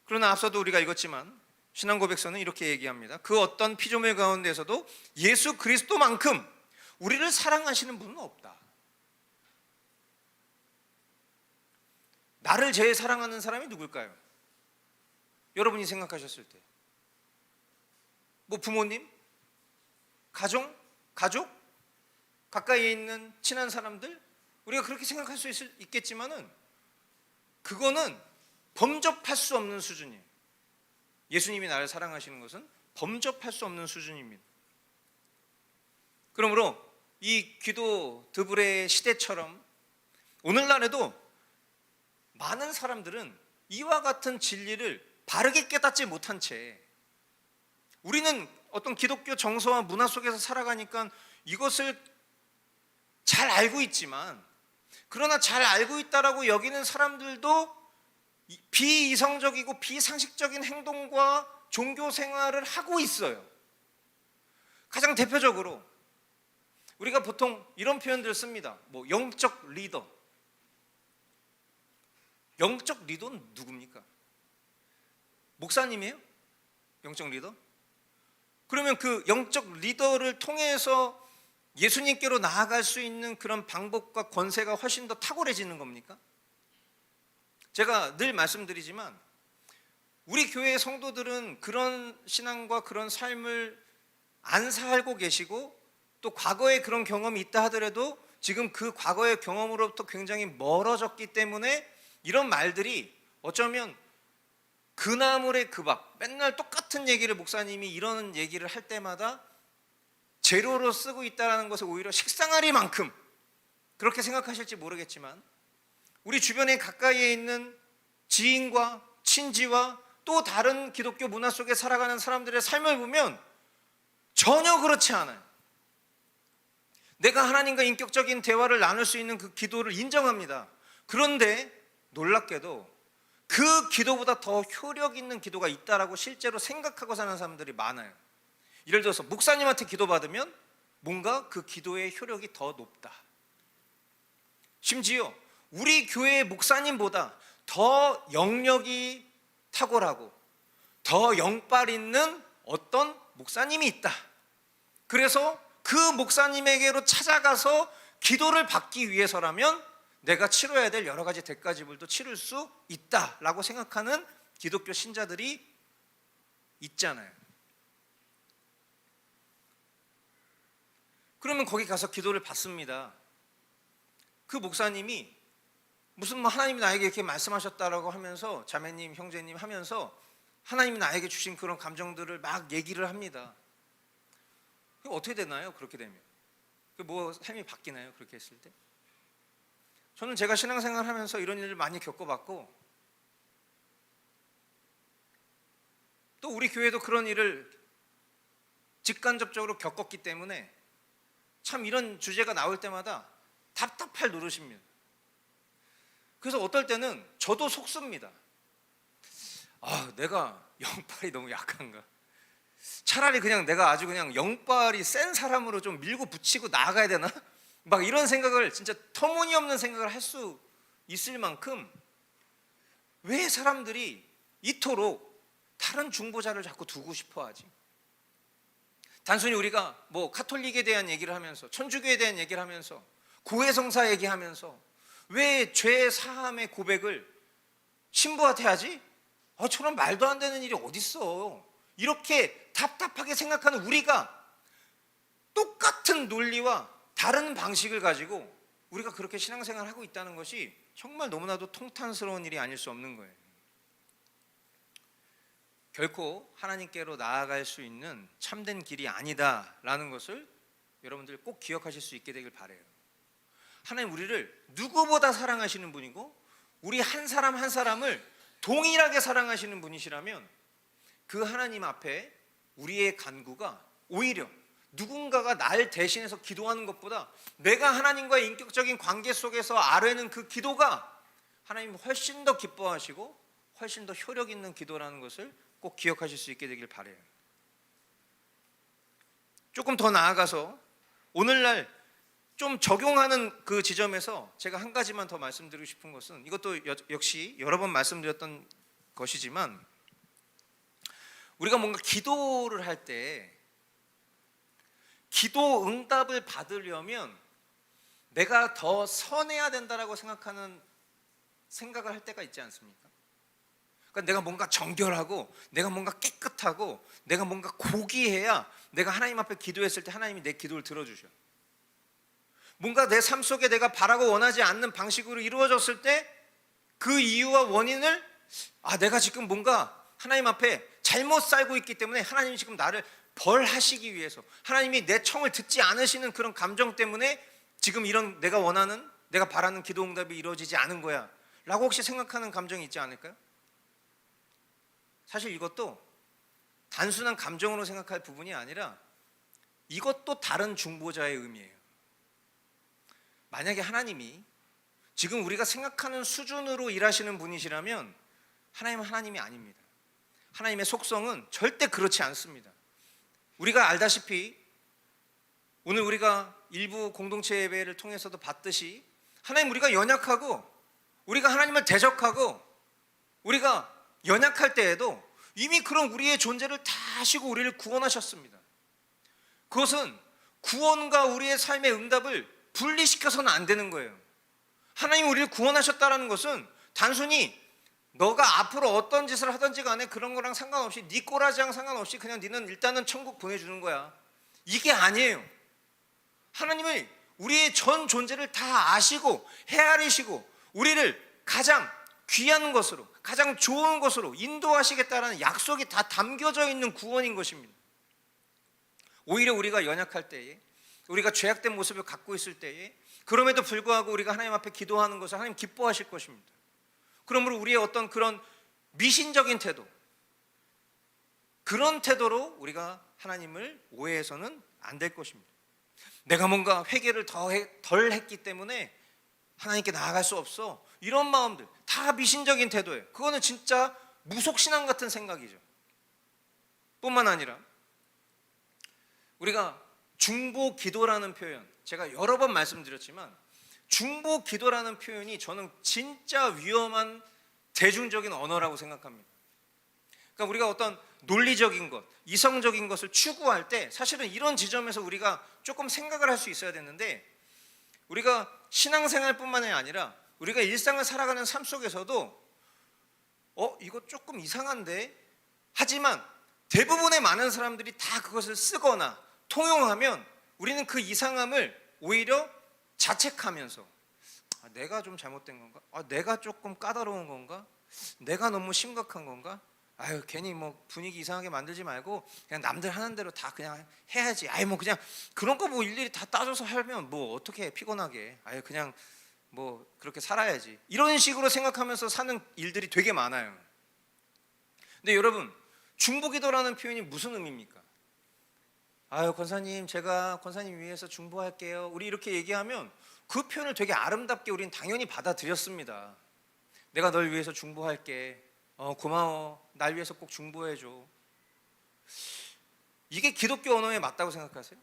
그러나 앞서도 우리가 읽었지만 신앙고백서는 이렇게 얘기합니다. 그 어떤 피조물 가운데서도 예수 그리스도만큼 우리를 사랑하시는 분은 없다. 나를 제일 사랑하는 사람이 누굴까요? 여러분이 생각하셨을 때 뭐 부모님? 가족? 가까이에 있는 친한 사람들? 우리가 그렇게 생각할 수 있겠지만은 그거는 범접할 수 없는 수준이에요. 예수님이 나를 사랑하시는 것은 범접할 수 없는 수준입니다. 그러므로 이 기도 드불의 시대처럼 오늘날에도 많은 사람들은 이와 같은 진리를 바르게 깨닫지 못한 채 우리는 어떤 기독교 정서와 문화 속에서 살아가니까 이것을 잘 알고 있지만, 그러나 잘 알고 있다라고 여기는 사람들도 비이성적이고 비상식적인 행동과 종교 생활을 하고 있어요. 가장 대표적으로 우리가 보통 이런 표현들을 씁니다. 뭐 영적 리더. 영적 리더는 누굽니까? 목사님이에요? 영적 리더? 그러면 그 영적 리더를 통해서 예수님께로 나아갈 수 있는 그런 방법과 권세가 훨씬 더 탁월해지는 겁니까? 제가 늘 말씀드리지만 우리 교회의 성도들은 그런 신앙과 그런 삶을 안 살고 계시고, 또 과거에 그런 경험이 있다 하더라도 지금 그 과거의 경험으로부터 굉장히 멀어졌기 때문에 이런 말들이 어쩌면 그나물의 그 밥, 맨날 똑같은 얘기를 목사님이 이런 얘기를 할 때마다 재료로 쓰고 있다는 것을 오히려 식상하리만큼 그렇게 생각하실지 모르겠지만, 우리 주변에 가까이에 있는 지인과 친지와 또 다른 기독교 문화 속에 살아가는 사람들의 삶을 보면 전혀 그렇지 않아요. 내가 하나님과 인격적인 대화를 나눌 수 있는 그 기도를 인정합니다. 그런데 놀랍게도 그 기도보다 더 효력 있는 기도가 있다라고 실제로 생각하고 사는 사람들이 많아요. 예를 들어서 목사님한테 기도받으면 뭔가 그 기도의 효력이 더 높다. 심지어 우리 교회의 목사님보다 더 영역이 탁월하고 더 영빨 있는 어떤 목사님이 있다. 그래서 그 목사님에게로 찾아가서 기도를 받기 위해서라면 내가 치러야 될 여러 가지 대가지불도 치를 수 있다라고 생각하는 기독교 신자들이 있잖아요. 그러면 거기 가서 기도를 받습니다. 그 목사님이 무슨 뭐 하나님이 나에게 이렇게 말씀하셨다라고 하면서, 자매님, 형제님 하면서 하나님이 나에게 주신 그런 감정들을 막 얘기를 합니다. 어떻게 되나요? 그렇게 되면 뭐 삶이 바뀌나요? 그렇게 했을 때? 저는 제가 신앙생활 하면서 이런 일을 많이 겪어봤고, 또 우리 교회도 그런 일을 직간접적으로 겪었기 때문에 참 이런 주제가 나올 때마다 답답할 노릇입니다. 그래서 어떨 때는 저도 속습니다. 내가 영빨이 너무 약한가? 차라리 그냥 내가 아주 그냥 영빨이 센 사람으로 좀 밀고 붙이고 나아가야 되나? 막 이런 생각을, 진짜 터무니없는 생각을 할 수 있을 만큼 왜 사람들이 이토록 다른 중보자를 자꾸 두고 싶어 하지? 단순히 우리가 뭐 카톨릭에 대한 얘기를 하면서, 천주교에 대한 얘기를 하면서, 고해성사 얘기하면서 왜 죄 사함의 고백을 신부한테 하지? 저런 말도 안 되는 일이 어딨어. 이렇게 답답하게 생각하는 우리가 똑같은 논리와 다른 방식을 가지고 우리가 그렇게 신앙생활을 하고 있다는 것이 정말 너무나도 통탄스러운 일이 아닐 수 없는 거예요. 결코 하나님께로 나아갈 수 있는 참된 길이 아니다라는 것을 여러분들 꼭 기억하실 수 있게 되길 바라요. 하나님 우리를 누구보다 사랑하시는 분이고, 우리 한 사람 한 사람을 동일하게 사랑하시는 분이시라면 그 하나님 앞에 우리의 간구가 오히려 누군가가 날 대신해서 기도하는 것보다 내가 하나님과의 인격적인 관계 속에서 아뢰는 그 기도가 하나님 훨씬 더 기뻐하시고 훨씬 더 효력 있는 기도라는 것을 꼭 기억하실 수 있게 되길 바라요. 조금 더 나아가서 오늘날 좀 적용하는 그 지점에서 제가 한 가지만 더 말씀드리고 싶은 것은, 이것도 역시 여러 번 말씀드렸던 것이지만, 우리가 뭔가 기도를 할 때 기도 응답을 받으려면 내가 더 선해야 된다라고 생각하는 생각을 할 때가 있지 않습니까? 그러니까 내가 뭔가 정결하고 내가 뭔가 깨끗하고 내가 뭔가 고귀해야 내가 하나님 앞에 기도했을 때 하나님이 내 기도를 들어주셔. 뭔가 내 삶 속에 내가 바라고 원하지 않는 방식으로 이루어졌을 때 그 이유와 원인을, 내가 지금 뭔가 하나님 앞에 잘못 살고 있기 때문에 하나님이 지금 나를 벌하시기 위해서, 하나님이 내 청을 듣지 않으시는 그런 감정 때문에 지금 이런 내가 원하는, 내가 바라는 기도 응답이 이루어지지 않은 거야 라고 혹시 생각하는 감정이 있지 않을까요? 사실 이것도 단순한 감정으로 생각할 부분이 아니라 이것도 다른 중보자의 의미예요. 만약에 하나님이 지금 우리가 생각하는 수준으로 일하시는 분이시라면 하나님은 하나님이 아닙니다. 하나님의 속성은 절대 그렇지 않습니다. 우리가 알다시피 오늘 우리가 일부 공동체 예배를 통해서도 봤듯이 하나님, 우리가 연약하고 우리가 하나님을 대적하고 우리가 연약할 때에도 이미 그런 우리의 존재를 다 아시고 우리를 구원하셨습니다. 그것은 구원과 우리의 삶의 응답을 분리시켜서는 안 되는 거예요. 하나님 우리를 구원하셨다는 것은 단순히 너가 앞으로 어떤 짓을 하든지 간에 그런 거랑 상관없이, 네 꼬라지랑 상관없이 그냥 너는 일단은 천국 보내주는 거야, 이게 아니에요. 하나님은 우리의 전 존재를 다 아시고 헤아리시고 우리를 가장 귀한 것으로, 가장 좋은 것으로 인도하시겠다는 약속이 다 담겨져 있는 구원인 것입니다. 오히려 우리가 연약할 때에, 우리가 죄악된 모습을 갖고 있을 때에, 그럼에도 불구하고 우리가 하나님 앞에 기도하는 것을 하나님 기뻐하실 것입니다. 그러므로 우리의 어떤 그런 미신적인 태도, 그런 태도로 우리가 하나님을 오해해서는 안 될 것입니다. 내가 뭔가 회개를 덜 했기 때문에 하나님께 나아갈 수 없어, 이런 마음들 다 미신적인 태도예요. 그거는 진짜 무속신앙 같은 생각이죠. 뿐만 아니라 우리가 중보 기도라는 표현, 제가 여러 번 말씀드렸지만 중보 기도라는 표현이 저는 진짜 위험한 대중적인 언어라고 생각합니다. 그러니까 우리가 어떤 논리적인 것, 이성적인 것을 추구할 때 사실은 이런 지점에서 우리가 조금 생각을 할 수 있어야 되는데, 우리가 신앙생활뿐만이 아니라 우리가 일상을 살아가는 삶 속에서도 이거 조금 이상한데, 하지만 대부분의 많은 사람들이 다 그것을 쓰거나 통용하면 우리는 그 이상함을 오히려 자책하면서 내가 좀 잘못된 건가? 내가 조금 까다로운 건가? 내가 너무 심각한 건가? 괜히 뭐 분위기 이상하게 만들지 말고 그냥 남들 하는 대로 다 그냥 해야지. 뭐 그냥 그런 거 뭐 일일이 다 따져서 하면 뭐 어떻게 해, 피곤하게. 그냥 뭐 그렇게 살아야지. 이런 식으로 생각하면서 사는 일들이 되게 많아요. 근데 여러분, 중보기도라는 표현이 무슨 의미입니까? 권사님, 제가 권사님 위해서 중보할게요. 우리 이렇게 얘기하면 그 표현을 되게 아름답게 우리는 당연히 받아들였습니다. 내가 널 위해서 중보할게. 고마워. 날 위해서 꼭 중보해줘. 이게 기독교 언어에 맞다고 생각하세요?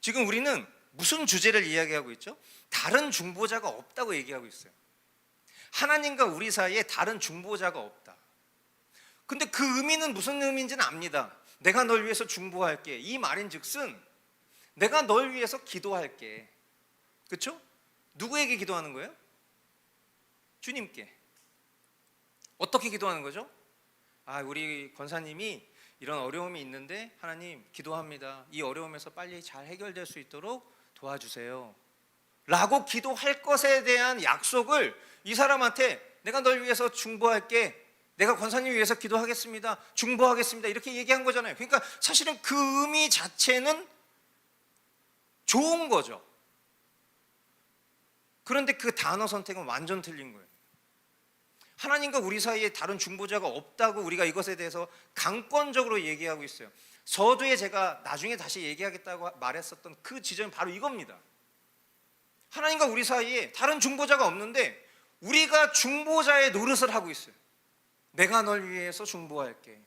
지금 우리는 무슨 주제를 이야기하고 있죠? 다른 중보자가 없다고 얘기하고 있어요. 하나님과 우리 사이에 다른 중보자가 없다. 근데 그 의미는 무슨 의미인지는 압니다. 내가 널 위해서 중보할게, 이 말인즉슨 내가 널 위해서 기도할게. 그렇죠? 누구에게 기도하는 거예요? 주님께. 어떻게 기도하는 거죠? 우리 권사님이 이런 어려움이 있는데 하나님 기도합니다. 이 어려움에서 빨리 잘 해결될 수 있도록 도와주세요 라고 기도할 것에 대한 약속을 이 사람한테 내가 널 위해서 중보할게, 내가 권사님 위해서 기도하겠습니다, 중보하겠습니다, 이렇게 얘기한 거잖아요. 그러니까 사실은 그 의미 자체는 좋은 거죠. 그런데 그 단어 선택은 완전 틀린 거예요. 하나님과 우리 사이에 다른 중보자가 없다고 우리가 이것에 대해서 강권적으로 얘기하고 있어요. 서두에 제가 나중에 다시 얘기하겠다고 말했었던 그 지점이 바로 이겁니다. 하나님과 우리 사이에 다른 중보자가 없는데 우리가 중보자의 노릇을 하고 있어요. 내가 널 위해서 중보할게.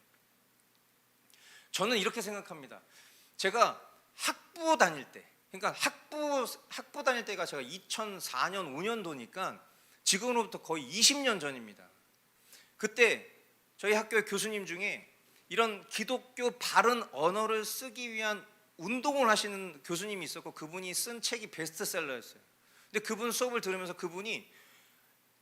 저는 이렇게 생각합니다. 제가 학부 다닐 때, 그러니까 학부 다닐 때가 제가 2004년 5년도니까 지금으로부터 거의 20년 전입니다. 그때 저희 학교의 교수님 중에 이런 기독교 바른 언어를 쓰기 위한 운동을 하시는 교수님이 있었고, 그분이 쓴 책이 베스트셀러였어요. 근데 그분 수업을 들으면서 그분이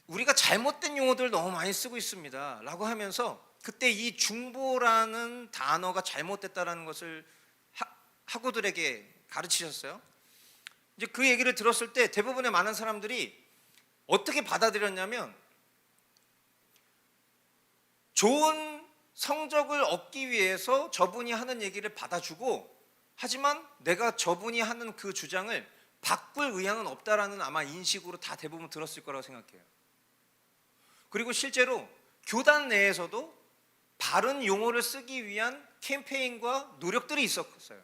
우리가 잘못된 용어들을 너무 많이 쓰고 있습니다 라고 하면서 그때 이 중보라는 단어가 잘못됐다는 것을 학우들에게 가르치셨어요. 이제 그 얘기를 들었을 때 대부분의 많은 사람들이 어떻게 받아들였냐면, 좋은 성적을 얻기 위해서 저분이 하는 얘기를 받아주고, 하지만 내가 저분이 하는 그 주장을 바꿀 의향은 없다라는 아마 인식으로 다 대부분 들었을 거라고 생각해요. 그리고 실제로 교단 내에서도 바른 용어를 쓰기 위한 캠페인과 노력들이 있었어요.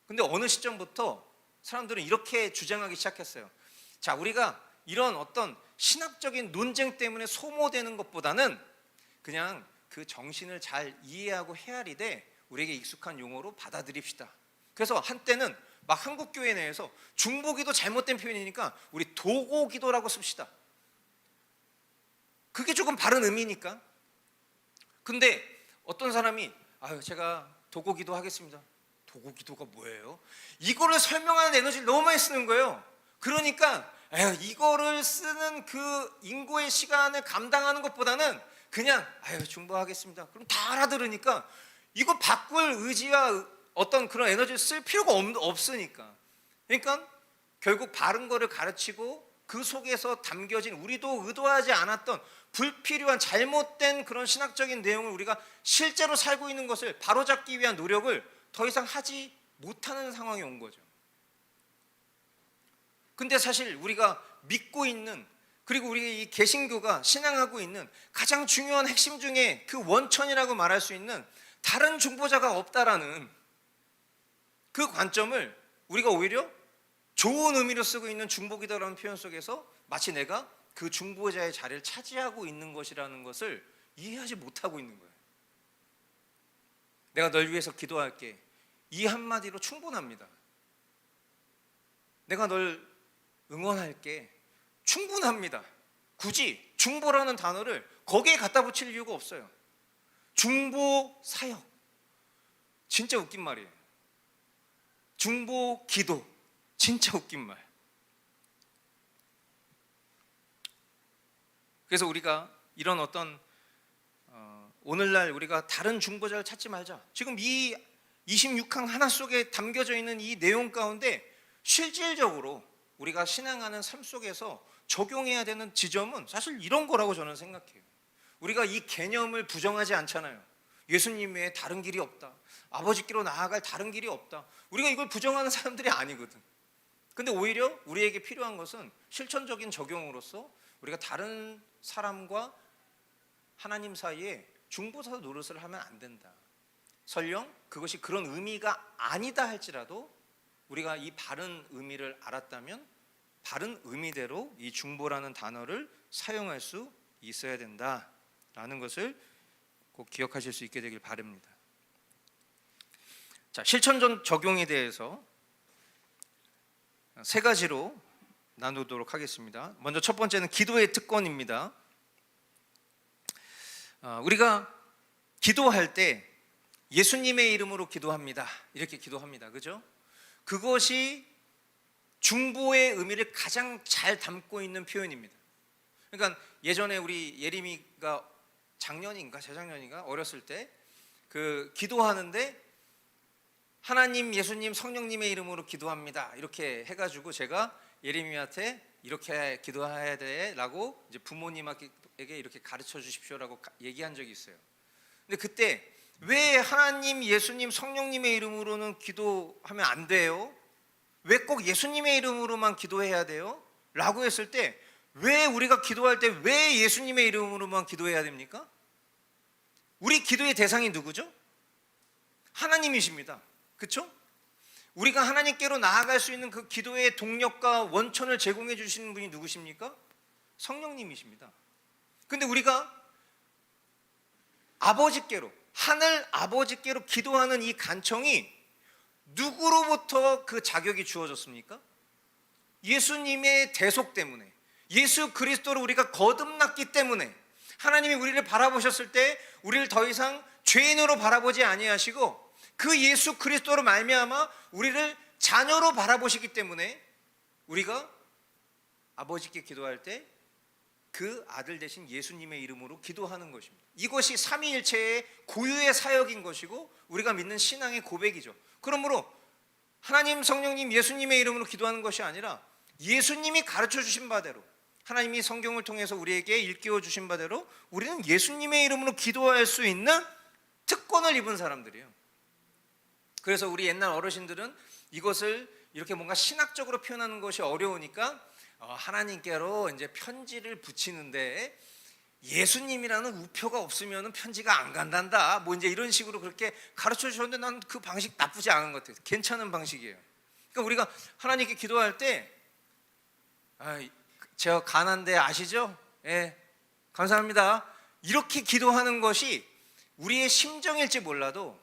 근데 어느 시점부터 사람들은 이렇게 주장하기 시작했어요. 자, 우리가 이런 어떤 신학적인 논쟁 때문에 소모되는 것보다는 그냥 그 정신을 잘 이해하고 헤아리되 우리에게 익숙한 용어로 받아들입시다. 그래서 한때는 막 한국 교회 내에서 중보기도 잘못된 표현이니까 우리 도고기도라고 씁시다. 그게 조금 바른 의미니까. 근데 어떤 사람이 제가 도고기도 하겠습니다. 도고기도가 뭐예요? 이거를 설명하는 에너지를 너무 많이 쓰는 거예요. 그러니까 이거를 쓰는 그 인고의 시간을 감당하는 것보다는 그냥 중보하겠습니다. 그럼 다 알아들으니까 이거 바꿀 의지와 어떤 그런 에너지를 쓸 필요가 없으니까. 그러니까 결국 바른 거를 가르치고 그 속에서 담겨진 우리도 의도하지 않았던 불필요한 잘못된 그런 신학적인 내용을 우리가 실제로 살고 있는 것을 바로잡기 위한 노력을 더 이상 하지 못하는 상황이 온 거죠. 근데 사실 우리가 믿고 있는, 그리고 우리 이 개신교가 신앙하고 있는 가장 중요한 핵심 중에 그 원천이라고 말할 수 있는 다른 중보자가 없다라는 그 관점을 우리가 오히려 좋은 의미로 쓰고 있는 중보기도라는 표현 속에서 마치 내가 그 중보자의 자리를 차지하고 있는 것이라는 것을 이해하지 못하고 있는 거예요. 내가 널 위해서 기도할게. 이 한마디로 충분합니다. 내가 널 응원할게. 충분합니다. 굳이 중보라는 단어를 거기에 갖다 붙일 이유가 없어요. 중보 사역. 진짜 웃긴 말이에요. 중보 기도. 진짜 웃긴 말. 그래서 우리가 이런 어떤 오늘날 우리가 다른 중보자를 찾지 말자. 지금 이 26항 하나 속에 담겨져 있는 이 내용 가운데 실질적으로 우리가 신앙하는 삶 속에서 적용해야 되는 지점은 사실 이런 거라고 저는 생각해요. 우리가 이 개념을 부정하지 않잖아요. 예수님 외에 다른 길이 없다. 아버지께로 나아갈 다른 길이 없다. 우리가 이걸 부정하는 사람들이 아니거든. 근데 오히려 우리에게 필요한 것은 실천적인 적용으로서 우리가 다른 사람과 하나님 사이에 중보사 노릇을 하면 안 된다. 설령 그것이 그런 의미가 아니다 할지라도 우리가 이 바른 의미를 알았다면 바른 의미대로 이 중보라는 단어를 사용할 수 있어야 된다라는 것을 꼭 기억하실 수 있게 되길 바랍니다. 자, 실천적 적용에 대해서 세 가지로 나누도록 하겠습니다. 먼저 첫 번째는 기도의 특권입니다. 우리가 기도할 때 예수님의 이름으로 기도합니다. 이렇게 기도합니다. 그죠? 그것이 중보의 의미를 가장 잘 담고 있는 표현입니다. 그러니까 예전에 우리 예림이가 작년인가 재작년인가 어렸을 때 그 기도하는데 하나님, 예수님, 성령님의 이름으로 기도합니다. 이렇게 해가지고 제가 예림이한테 이렇게 기도해야 돼라고 이제 부모님에게 이렇게 가르쳐 주십시오라고 얘기한 적이 있어요. 근데 그때 왜 하나님, 예수님, 성령님의 이름으로는 기도하면 안 돼요? 왜 꼭 예수님의 이름으로만 기도해야 돼요? 라고 했을 때 왜 우리가 기도할 때 왜 예수님의 이름으로만 기도해야 됩니까? 우리 기도의 대상이 누구죠? 하나님이십니다. 그렇죠? 우리가 하나님께로 나아갈 수 있는 그 기도의 동력과 원천을 제공해 주시는 분이 누구십니까? 성령님이십니다. 근데 우리가 아버지께로, 하늘 아버지께로 기도하는 이 간청이 누구로부터 그 자격이 주어졌습니까? 예수님의 대속 때문에, 예수 그리스도로 우리가 거듭났기 때문에 하나님이 우리를 바라보셨을 때 우리를 더 이상 죄인으로 바라보지 아니하시고 그 예수 그리스도로 말미암아 우리를 자녀로 바라보시기 때문에 우리가 아버지께 기도할 때 그 아들 대신 예수님의 이름으로 기도하는 것입니다. 이것이 삼위일체의 고유의 사역인 것이고 우리가 믿는 신앙의 고백이죠. 그러므로 하나님, 성령님, 예수님의 이름으로 기도하는 것이 아니라 예수님이 가르쳐 주신 바대로 하나님이 성경을 통해서 우리에게 일깨워 주신 바대로 우리는 예수님의 이름으로 기도할 수 있는 특권을 입은 사람들이에요. 그래서 우리 옛날 어르신들은 이것을 이렇게 뭔가 신학적으로 표현하는 것이 어려우니까 하나님께로 이제 편지를 붙이는데 예수님이라는 우표가 없으면 편지가 안 간단다. 뭐 이제 이런 식으로 그렇게 가르쳐 주셨는데 난 그 방식 나쁘지 않은 것 같아요. 괜찮은 방식이에요. 그러니까 우리가 하나님께 기도할 때 제가 가난한데 아시죠? 예, 감사합니다. 이렇게 기도하는 것이 우리의 심정일지 몰라도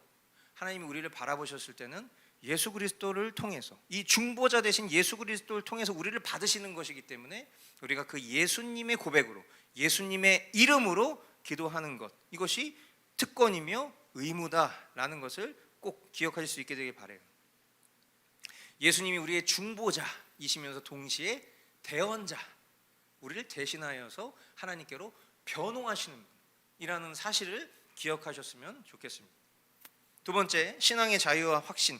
하나님이 우리를 바라보셨을 때는 예수 그리스도를 통해서, 이 중보자 되신 예수 그리스도를 통해서 우리를 받으시는 것이기 때문에 우리가 그 예수님의 고백으로, 예수님의 이름으로 기도하는 것, 이것이 특권이며 의무다라는 것을 꼭 기억하실 수 있게 되길 바라요. 예수님이 우리의 중보자이시면서 동시에 대언자, 우리를 대신하여서 하나님께로 변호하시는 분이라는 사실을 기억하셨으면 좋겠습니다. 두 번째, 신앙의 자유와 확신.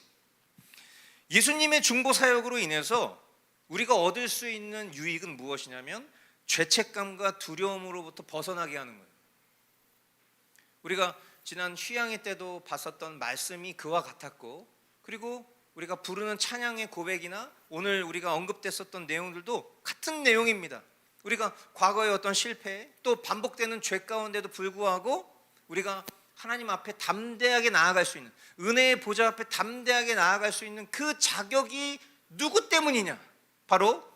예수님의 중보 사역으로 인해서 우리가 얻을 수 있는 유익은 무엇이냐면 죄책감과 두려움으로부터 벗어나게 하는 거예요. 우리가 지난 휴양회 때도 봤었던 말씀이 그와 같았고, 그리고 우리가 부르는 찬양의 고백이나 오늘 우리가 언급됐었던 내용들도 같은 내용입니다. 우리가 과거의 어떤 실패, 또 반복되는 죄 가운데도 불구하고 우리가 하나님 앞에 담대하게 나아갈 수 있는, 은혜의 보좌 앞에 담대하게 나아갈 수 있는 그 자격이 누구 때문이냐? 바로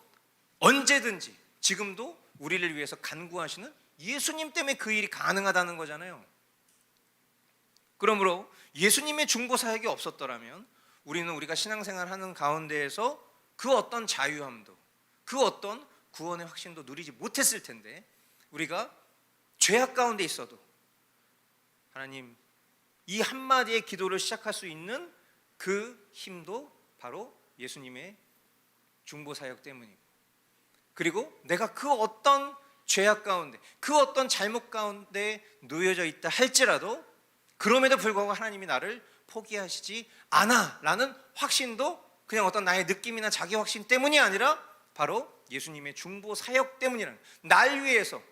언제든지 지금도 우리를 위해서 간구하시는 예수님 때문에 그 일이 가능하다는 거잖아요. 그러므로 예수님의 중보 사역이 없었더라면 우리는 우리가 신앙생활하는 가운데에서 그 어떤 자유함도, 그 어떤 구원의 확신도 누리지 못했을 텐데, 우리가 죄악 가운데 있어도 하나님, 이 한마디의 기도를 시작할 수 있는 그 힘도 바로 예수님의 중보 사역 때문이고, 그리고 내가 그 어떤 죄악 가운데, 그 어떤 잘못 가운데 놓여져 있다 할지라도 그럼에도 불구하고 하나님이 나를 포기하시지 않아 라는 확신도 그냥 어떤 나의 느낌이나 자기 확신 때문이 아니라 바로 예수님의 중보 사역 때문이라는, 날 위해서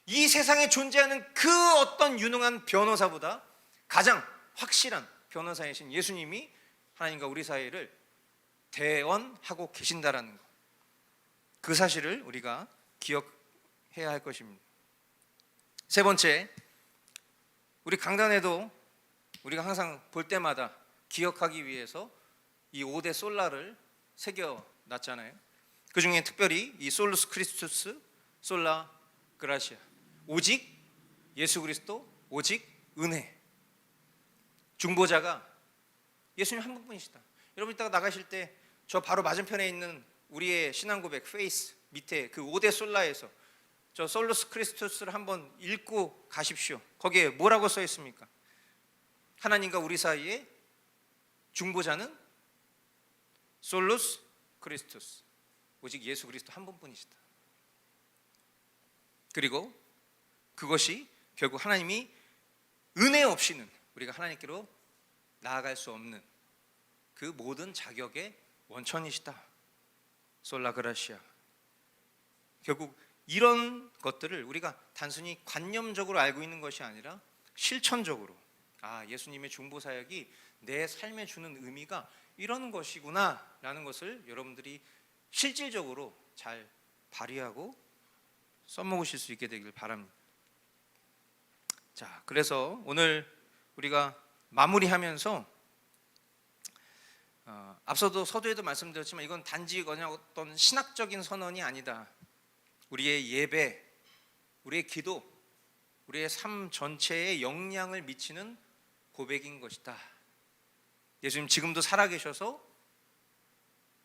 이 세상에 존재하는 그 어떤 유능한 변호사보다 가장 확실한 변호사이신 예수님이 하나님과 우리 사이를 대언하고 계신다라는 것, 그 사실을 우리가 기억해야 할 것입니다. 세 번째, 우리 강단에도 우리가 항상 볼 때마다 기억하기 위해서 이 5대 솔라를 새겨놨잖아요. 그 중에 특별히 이 솔루스 크리스투스, 솔라 그라시아, 오직 예수 그리스도, 오직 은혜. 중보자가 예수님 한 분뿐이시다. 여러분 이따가 나가실 때 저 바로 맞은편에 있는 우리의 신앙 고백 페이스 밑에 그 5대 솔라에서 저 솔루스 크리스투스를 한번 읽고 가십시오. 거기에 뭐라고 써 있습니까? 하나님과 우리 사이에 중보자는 솔루스 크리스투스, 오직 예수 그리스도 한 분뿐이시다. 그리고 그것이 결국 하나님이 은혜 없이는 우리가 하나님께로 나아갈 수 없는 그 모든 자격의 원천이시다. 솔라 그라시아. 결국 이런 것들을 우리가 단순히 관념적으로 알고 있는 것이 아니라 실천적으로, 예수님의 중보 사역이 내 삶에 주는 의미가 이런 것이구나 라는 것을 여러분들이 실질적으로 잘 발휘하고 써먹으실 수 있게 되길 바랍니다. 자, 그래서 오늘 우리가 마무리하면서 앞서도 서두에도 말씀드렸지만 이건 단지 그냥 어떤 신학적인 선언이 아니다. 우리의 예배, 우리의 기도, 우리의 삶 전체에 영향을 미치는 고백인 것이다. 예수님 지금도 살아계셔서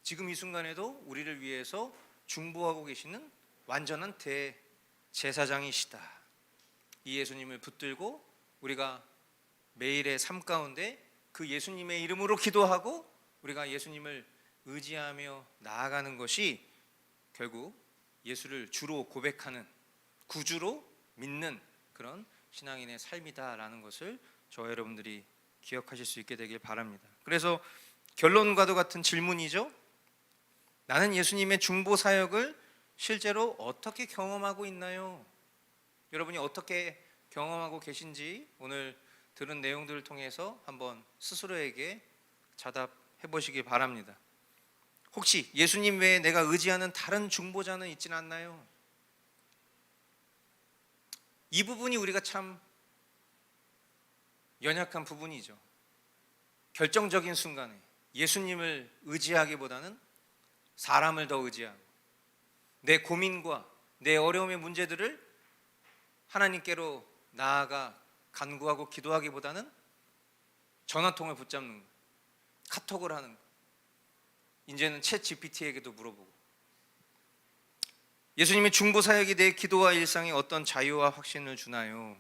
지금 이 순간에도 우리를 위해서 중보하고 계시는 완전한 대제사장이시다. 이 예수님을 붙들고 우리가 매일의 삶 가운데 그 예수님의 이름으로 기도하고 우리가 예수님을 의지하며 나아가는 것이 결국 예수를 주로 고백하는, 구주로 믿는 그런 신앙인의 삶이다라는 것을 저와 여러분들이 기억하실 수 있게 되길 바랍니다. 그래서 결론과도 같은 질문이죠. 나는 예수님의 중보 사역을 실제로 어떻게 경험하고 있나요? 여러분이 어떻게 경험하고 계신지 오늘 들은 내용들을 통해서 한번 스스로에게 자답해 보시기 바랍니다. 혹시 예수님 외에 내가 의지하는 다른 중보자는 있지는 않나요? 이 부분이 우리가 참 연약한 부분이죠. 결정적인 순간에 예수님을 의지하기보다는 사람을 더 의지하고 내 고민과 내 어려움의 문제들을 하나님께로 나아가 간구하고 기도하기보다는 전화통을 붙잡는 거예요. 카톡을 하는 거예요. 이제는 챗 GPT에게도 물어보고. 예수님의 중보 사역이 내 기도와 일상에 어떤 자유와 확신을 주나요?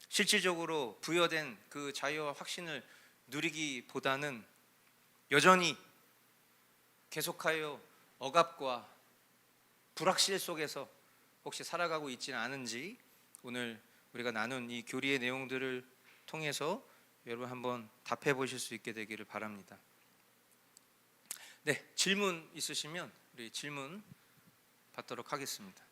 실질적으로 부여된 그 자유와 확신을 누리기보다는 여전히 계속하여 억압과 불확실 속에서 혹시 살아가고 있지는 않은지 오늘 우리가 나눈 이 교리의 내용들을 통해서 여러분 한번 답해 보실 수 있게 되기를 바랍니다. 네, 질문 있으시면 우리 질문 받도록 하겠습니다.